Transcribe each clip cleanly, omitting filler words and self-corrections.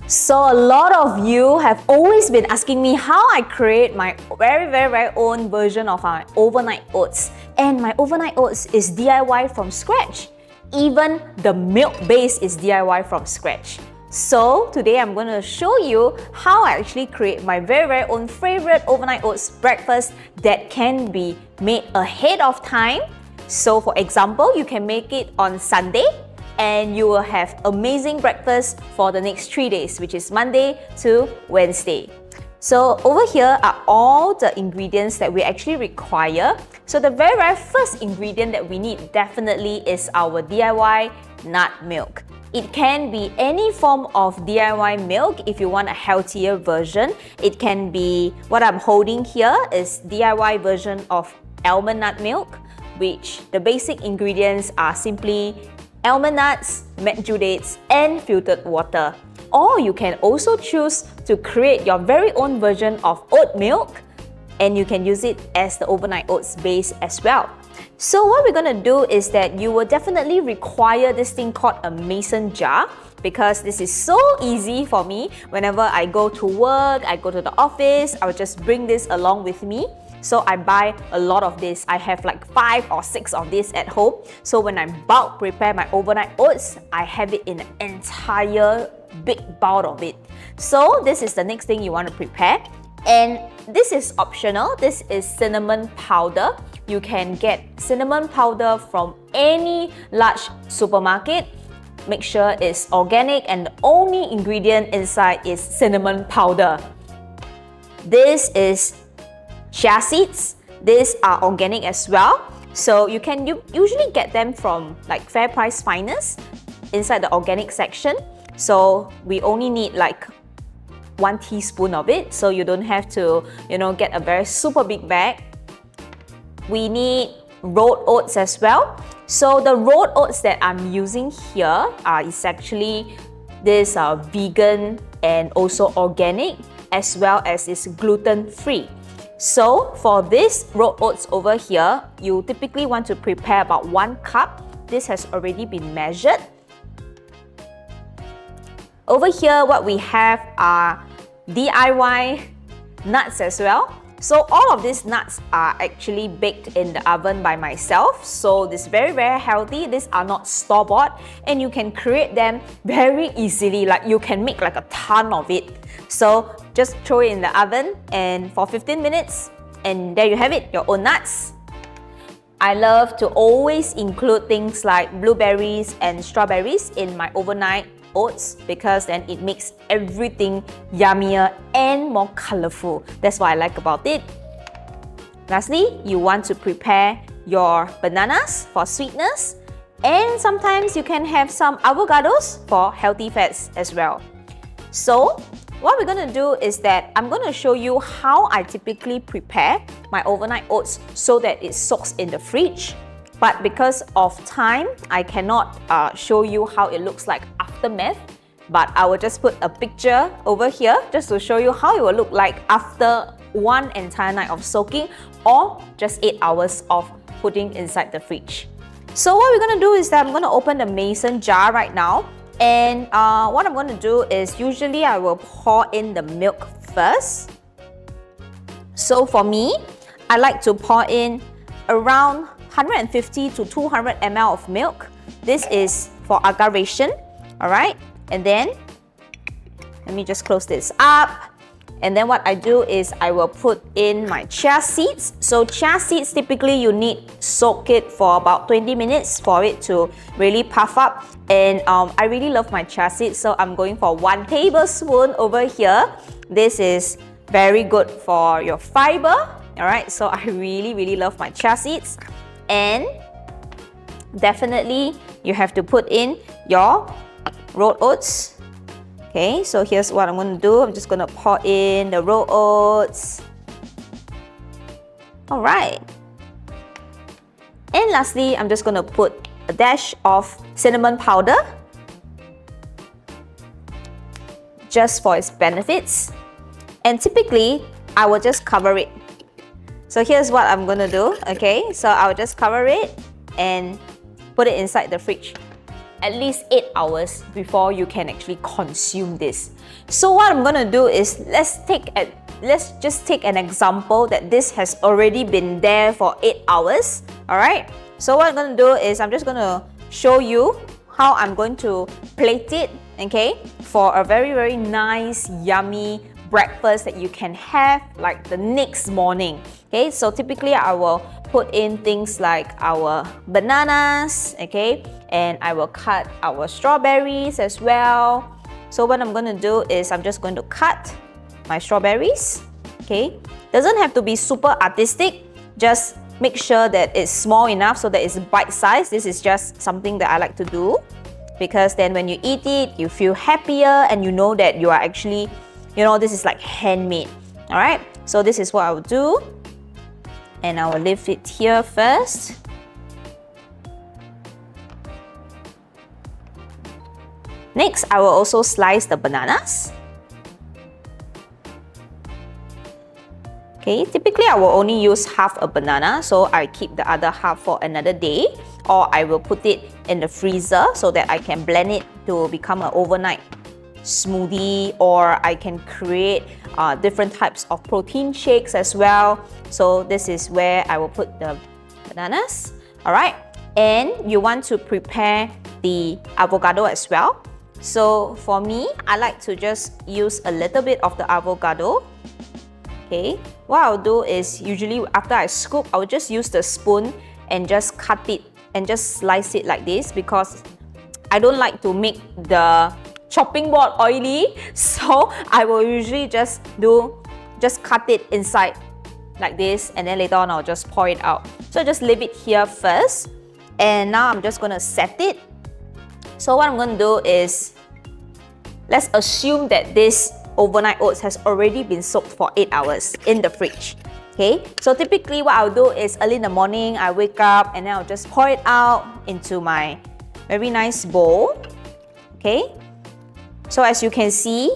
So a lot of you have always been asking me how I create my very own version of my overnight oats. And my overnight oats is DIY from scratch. Even the milk base is DIY from scratch. So today I'm going to show you how I actually create my very own favorite overnight oats breakfast that can be made ahead of time. So for example, you can make it on Sunday and you will have amazing breakfast for the next 3 days, which is Monday to Wednesday. So over here are all the ingredients that we actually require. So the very first ingredient that we need definitely is our DIY nut milk. It can be any form of DIY milk if you want a healthier version. It can be, what I'm holding here is DIY version of almond nut milk, which the basic ingredients are simply almond nuts, matcha dates, and filtered water. Or you can also choose to create your very own version of oat milk, and you can use it as the overnight oats base as well. So what we're going to do is that you will definitely require this thing called a mason jar, because this is so easy for me. Whenever I go to work, I go to the office, I will just bring this along with me. So I buy a lot of this. I have like 5 or 6 of this at home. So when I bulk prepare my overnight oats, I have it in an entire big bowl of it. So this is the next thing you want to prepare. And this is optional. This is cinnamon powder. You can get cinnamon powder from any large supermarket. Make sure it's organic, and the only ingredient inside is cinnamon powder. This is chia seeds. These are organic as well. So you can usually get them from like Fair Price Finest inside the organic section. So we only need like 1 teaspoon of it, so you don't have to, get a very super big bag. We need rolled oats as well. So the rolled oats that I'm using here is actually this vegan and also organic, as well as it's gluten-free. So for this rolled oats over here, you typically want to prepare about 1 cup. This has already been measured. Over here, what we have are DIY nuts as well. So all of these nuts are actually baked in the oven by myself. So this is very healthy. These are not store-bought, and you can create them very easily. Like you can make like a ton of it. So just throw it in the oven and for 15 minutes, and there you have it, your own nuts. I love to always include things like blueberries and strawberries in my overnight oats, because then it makes everything yummier and more colorful. That's what I like about it. Lastly, you want to prepare your bananas for sweetness, and sometimes you can have some avocados for healthy fats as well. So what we're going to do is that I'm going to show you how I typically prepare my overnight oats so that it soaks in the fridge. But because of time, I cannot show you how it looks like aftermath. But I will just put a picture over here just to show you how it will look like after 1 entire night of soaking, or just 8 hours of putting inside the fridge. So what we're going to do is that I'm going to open the mason jar right now. And what I'm going to do is, usually I will pour in the milk first. So for me, I like to pour in around 150 to 200 ml of milk. This is for aggravation, alright? And then, let me just close this up. And then what I do is I will put in my chia seeds. So chia seeds, typically you need soak it for about 20 minutes for it to really puff up. And I really love my chia seeds, so I'm going for 1 tablespoon over here. This is very good for your fiber, alright? So I really love my chia seeds. And definitely you have to put in your rolled oats. Okay, so here's what I'm going to do. I'm just going to pour in the rolled oats. Alright. And lastly, I'm just going to put a dash of cinnamon powder, just for its benefits. And typically, I will just cover it. So here's what I'm going to do, okay? So I'll just cover it and put it inside the fridge. at least 8 hours before you can actually consume this. So what I'm gonna do is, let's just take an example that this has already been there for 8 hours. Alright, so what I'm gonna do is, I'm just gonna show you how I'm going to plate it, okay, for a very nice, yummy breakfast that you can have like the next morning. Okay, so typically I will put in things like our bananas, okay, and I will cut our strawberries as well. So what I'm going to do is, I'm just going to cut my strawberries, okay. Doesn't have to be super artistic, just make sure that it's small enough so that it's bite-sized. This is just something that I like to do, because then when you eat it, you feel happier and you know that you are actually, you know, this is like handmade. Alright, so this is what I will do. And I will leave it here first. Next, I will also slice the bananas. Okay, typically I will only use half a banana, so I keep the other half for another day, or I will put it in the freezer so that I can blend it to become an overnight smoothie, or I can create different types of protein shakes as well. So this is where I will put the bananas. Alright, and you want to prepare the avocado as well. So for me, I like to just use a little bit of the avocado. Okay, what I'll do is, usually after I scoop, I'll just use the spoon and just cut it and just slice it like this, because I don't like to make the chopping board oily, so I will usually just cut it inside like this, and then later on I'll just pour it out. So just leave it here first, and now I'm just gonna set it. So what I'm gonna do is, let's assume that this overnight oats has already been soaked for 8 hours in the fridge. Okay, so typically what I'll do is, early in the morning, I wake up and then I'll just pour it out into my very nice bowl. Okay, so as you can see,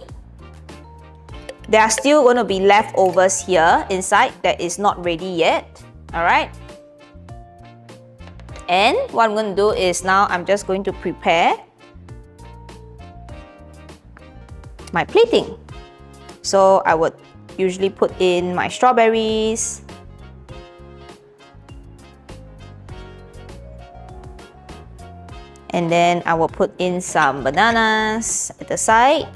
there are still going to be leftovers here inside that is not ready yet. Alright, and what I'm going to do is, now I'm just going to prepare my plating. So I would usually put in my strawberries, and then I will put in some bananas at the side.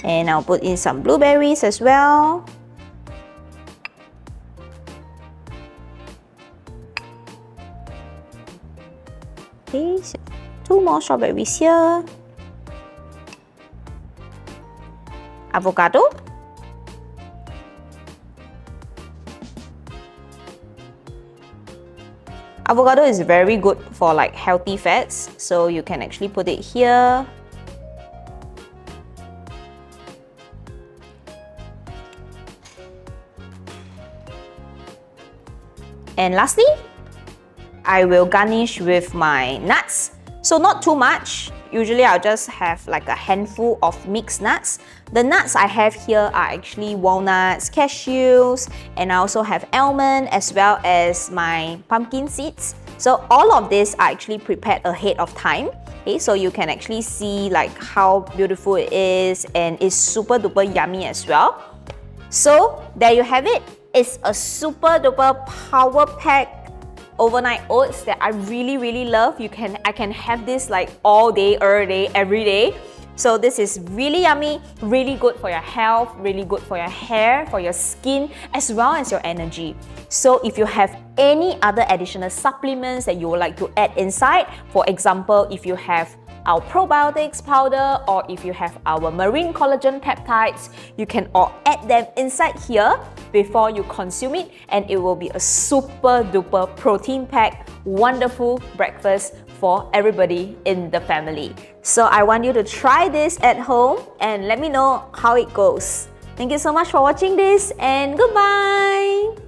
And I'll put in some blueberries as well. Okay, so 2 more strawberries here. Avocado. Avocado is very good for like healthy fats, so you can actually put it here. And lastly, I will garnish with my nuts. So not too much. Usually I'll just have like a handful of mixed nuts. The nuts I have here are actually walnuts, cashews, and I also have almond as well as my pumpkin seeds. So all of this are actually prepared ahead of time. Okay, so you can actually see like how beautiful it is, and it's super duper yummy as well. So there you have it. It's a super duper power pack overnight oats that I really love. I can have this like all day, every day. So this is really yummy, really good for your health, really good for your hair, for your skin, as well as your energy. So if you have any other additional supplements that you would like to add inside, for example, if you have our probiotics powder, or if you have our marine collagen peptides, you can all add them inside here before you consume it, and it will be a super duper protein packed wonderful breakfast for everybody in the family. So I want you to try this at home and let me know how it goes. Thank you so much for watching this, and goodbye!